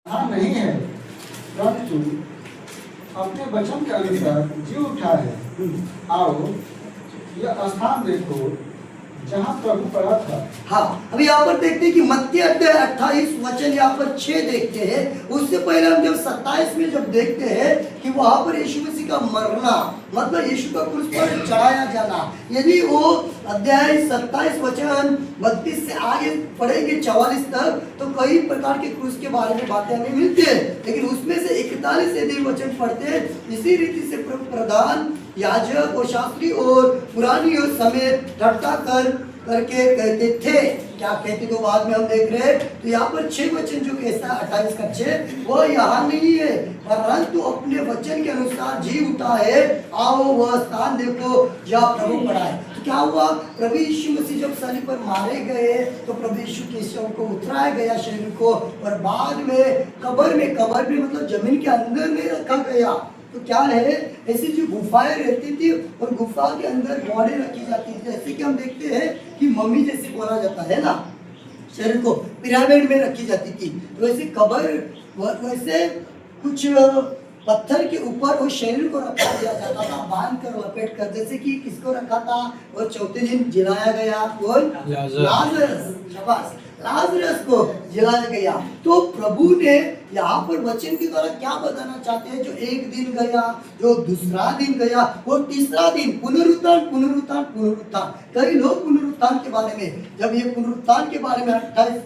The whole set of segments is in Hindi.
हाँ नहीं है, परंतु अपने वचन के अनुसार जी उठा है। आओ यह स्थान देखो जहाँ प्रभु पड़ा था। हाँ, अभी यहाँ पर देखते हैं कि मत्ती अध्याय 28 वचन यहाँ पर 6 देखते हैं। उससे पहले हम जब 27 में जब देखते हैं कि वहां पर यीशु मसीह का मरना, मतलब यीशु का क्रूस पर चढ़ाया जाना। यदि वो अध्याय 27 वचन 32 से आगे पढ़ेंगे 44 तक, तो कई प्रकार के क्रूस के बारे में बातें हमें मिलती है। लेकिन उसमें से 41 यदि वचन पढ़ते हैं, इसी रीति से प्रधान याजक और शास्त्री और पुरानी और समेत ठट्ठा करके कहते थे। क्या कहते तो बाद में हम देख रहे हैं। तो यहाँ पर 6 वचन जो कैसा 28 का 6 वो यहाँ नहीं है, परंतु अपने वचन के अनुसार जी उठा है। आओ वह स्थान देखो जहाँ प्रभु पड़ा है। तो क्या हुआ, प्रभु यीशु मसीह जब सलीब पर मारे गए तो प्रभु यीशु के शव को उतराया गया शरीर को, और बाद में कब्र में मतलब जमीन के अंदर में रखा गया। तो क्या है, ऐसी जो गुफाएं रहती थी और गुफा के अंदर बॉडी रखी जाती थी। जैसे कि हम देखते हैं कि मम्मी जैसे बोला जाता है ना, शरीर को पिरामिड में रखी जाती थी। तो वैसे कब्र वैसे कुछ पत्थर के ऊपर वो शरीर को रखा दिया जाता था, बांध कर लपेट कर। जैसे कि किसको रखा था, और चौथे दिन जिलाया गया, कौन, लाजरस को जिलाया गया। तो प्रभु ने यहाँ पर वचन के द्वारा क्या बताना चाहते हैं, जो एक दिन गया, जो दूसरा दिन गया, वो तीसरा दिन पुनरुत्थान। कई लोग पुनरुत्थान के बारे में, जब ये पुनरुत्थान के बारे में 28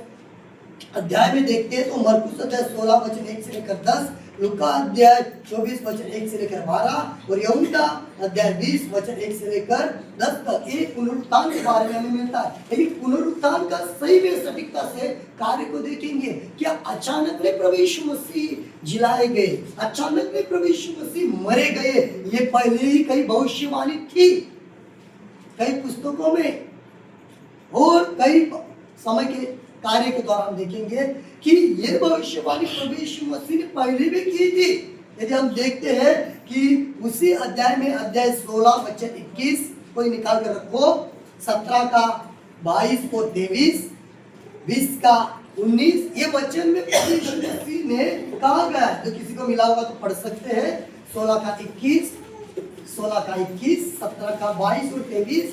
अध्याय में देखते हैं, तो मरकुस अध्याय 16 वचन 1 से लेकर 10, लुका अध्याय 24 वचन 1 से लेकर 12 और यूहन्ना अध्याय 20 वचन 1 से लेकर 10 तक एक पुनरुत्थान के बारे में हमें मिलता है। लेकिन पुनरुत्थान का सही में सटीकता से कार्य को देखेंगे। क्या अचानक में प्रभु यीशु मसीह जिलाए गए, अचानक में प्रभु यीशु मसीह मरे गए? ये पहले ही कई भविष्यवाणी थी, कई पुस्तकों में और कई समय के कार्य के द्वारा हम देखेंगे कि ये भविष्यवाणी प्रभु यीशु मसीह ने पहले भी की थी। यदि हम देखते हैं कि उसी अध्याय में अध्याय 16 वचन 21 कोई निकाल कर रखो, 17 का 22 और 23, 20 का 19, ये वचन में प्रभु यीशु मसीह ने कहा गया है। तो किसी को मिला होगा तो पढ़ सकते हैं। 16 का 21, 17 का 22 और 23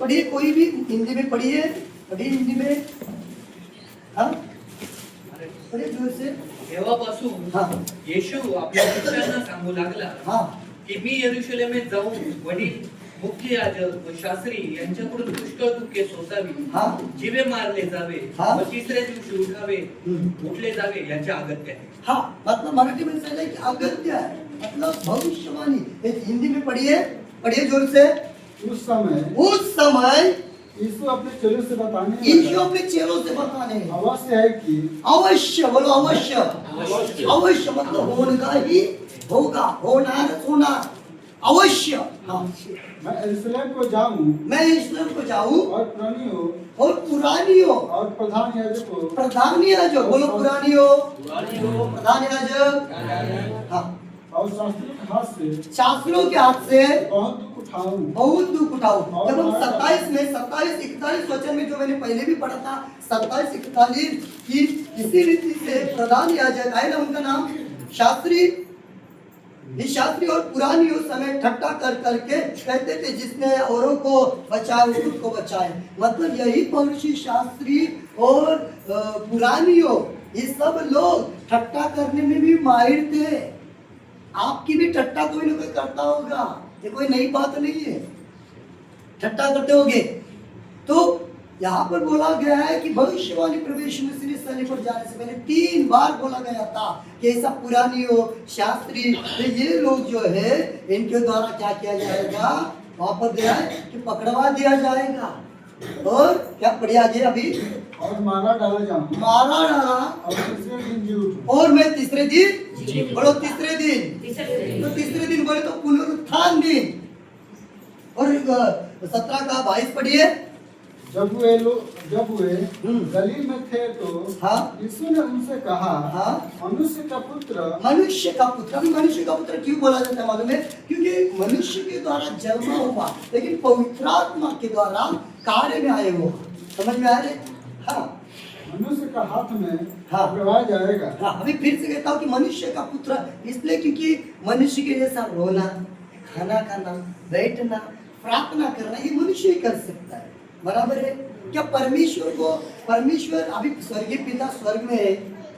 पढ़िए। कोई भी हिंदी में पढ़िए, हिंदी में। हाँ, जोर से। तेव्हापासून येशू आपल्या शिष्यांना सांगू लागला की मी यरूशलेमेत जाऊन वडील मुख्य याजक व शास्त्री यांच्याकडून पुष्कळ दुःखे सोसावी, जीवे मारले जावे व तिसऱ्या दिवशी उठले जावे याचे अगत्य आहे। हाँ, मतलब मराठी में सही कि अगत्य है, मतलब भविष्यवाणी। हिंदी में पढ़िए जोर से। उस समय यीशु अपने चेलों से बताने अवश्य है कि अवश्य, बोलो अवश्य मतलब होगा ही होगा, होना अवश्य। मैं यरूशलेम को जाऊं और पुरानियों और प्रधान याजक बोलो पुरानियों प्रधान याजक, हाँ, और शास्त्रियों के हाथ से बहुत दुख उठाऊं। जब हम 27-41 वचन में जो मैंने पहले भी पढ़ा था, 27-41 की इसी रीति से प्रधान याजक आए ना, उनका नाम शास्त्री और पुरानी उस समय ठट्ठा करके कहते थे, जिसने औरों को बचाए वो खुद को बचाए। मतलब यही पौरुषी शास्त्री और पुरानियों, ये सब लोग ठट्ठा करने में भी माहिर थे। आपकी भी ठट्ठा कोई ना कोई करता होगा, ये कोई नई बात नहीं है, ठट्ठा करते होंगे। तो यहाँ पर बोला गया है कि भविष्यवाणी प्रभु यीशु मसीह ने सलीब पर जाने से पहले 3 बार बोला गया था कि ऐसा पुरानी हो शास्त्री, ये लोग जो है इनके द्वारा क्या किया जाएगा, वापस दिया कि पकड़वा दिया जाएगा, और क्या पढ़िया गया अभी, और मारा डाला और तीसरे दिन जी उठूं। और मैं तीसरे दिन, बोलो तीसरे दिन, तो तीसरे दिन बोले तो पुनरुत्थान दिन। और 17 का 22 पढ़िए। जब वे गलील में थे तो यीशु ने उनसे कहा, मनुष्य का पुत्र। अभी मनुष्य का पुत्र क्यों बोला जाता है मालूम है? क्योंकि मनुष्य के द्वारा जन्मा हुआ, लेकिन पवित्र आत्मा के द्वारा कार्य में आए वो। समझ में आ रहे? हाँ, मनुष्य का हाथ में हाँ। पकड़वाया जाएगा। हाँ, अभी फिर से कहता हूँ कि मनुष्य का पुत्र इसलिए क्योंकि मनुष्य के जैसा रोना, खाना खाना, बैठना, प्रार्थना करना ये मनुष्य ही कर सकता है, बराबर है क्या? परमेश्वर अभी स्वर्गीय पिता स्वर्ग में है,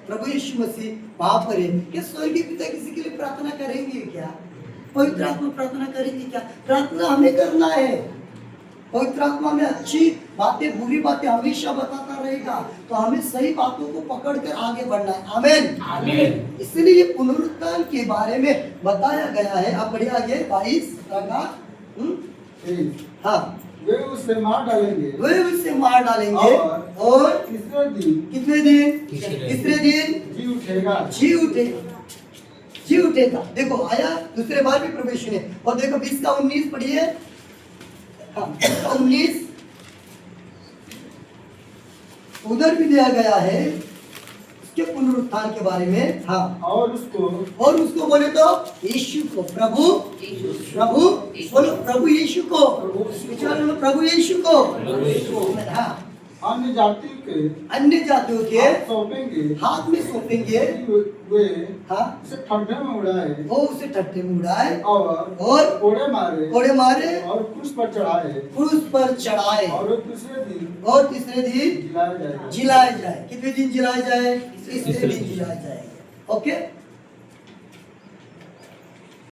प्रभु यीशु मसीह वहां पर है, क्या स्वर्गीय पिता किसी के लिए प्रार्थना करेंगे क्या? पवित्र आत्मा प्रार्थना करेंगे क्या? प्रार्थना हमें करना है। पवित्र आत्मा में अच्छी बातें बुरी बातें हमेशा बताता रहेगा, तो हमें सही बातों को पकड़कर आगे बढ़ना है। आमीन आमीन। इसलिए ये पुनरुत्थान के बारे में बताया गया है। अब बढ़िया आगे 22 का हाँ, वे उसे मार डालेंगे और तीसरे दिन कितने दिन? तीसरे दिन जी उठेगा। देखो आया दूसरे बार भी प्रवेश ने, और देखो 20 का 19 पढ़िए। हाँ, 19 उधर भी दिया गया है उसके पुनरुत्थान के बारे में। हाँ, और उसको बोले तो यीशु को, प्रभु बोलो प्रभु यीशु को, प्रभु यीशु को। हाँ, अन्य जातियों के हाथ में सौंपेंगे वे हाँ, उसे ठट्ठे में उड़ाए, उसे ठट्ठे में उड़ाए और कोड़े मारे और क्रूस पर चढ़ाए और तीसरे दिन जिलाया जाएगा। जिलाया जाए। कितने दिन जिलाया जाए? तीसरे दिन जिलाया जाएगा। ओके।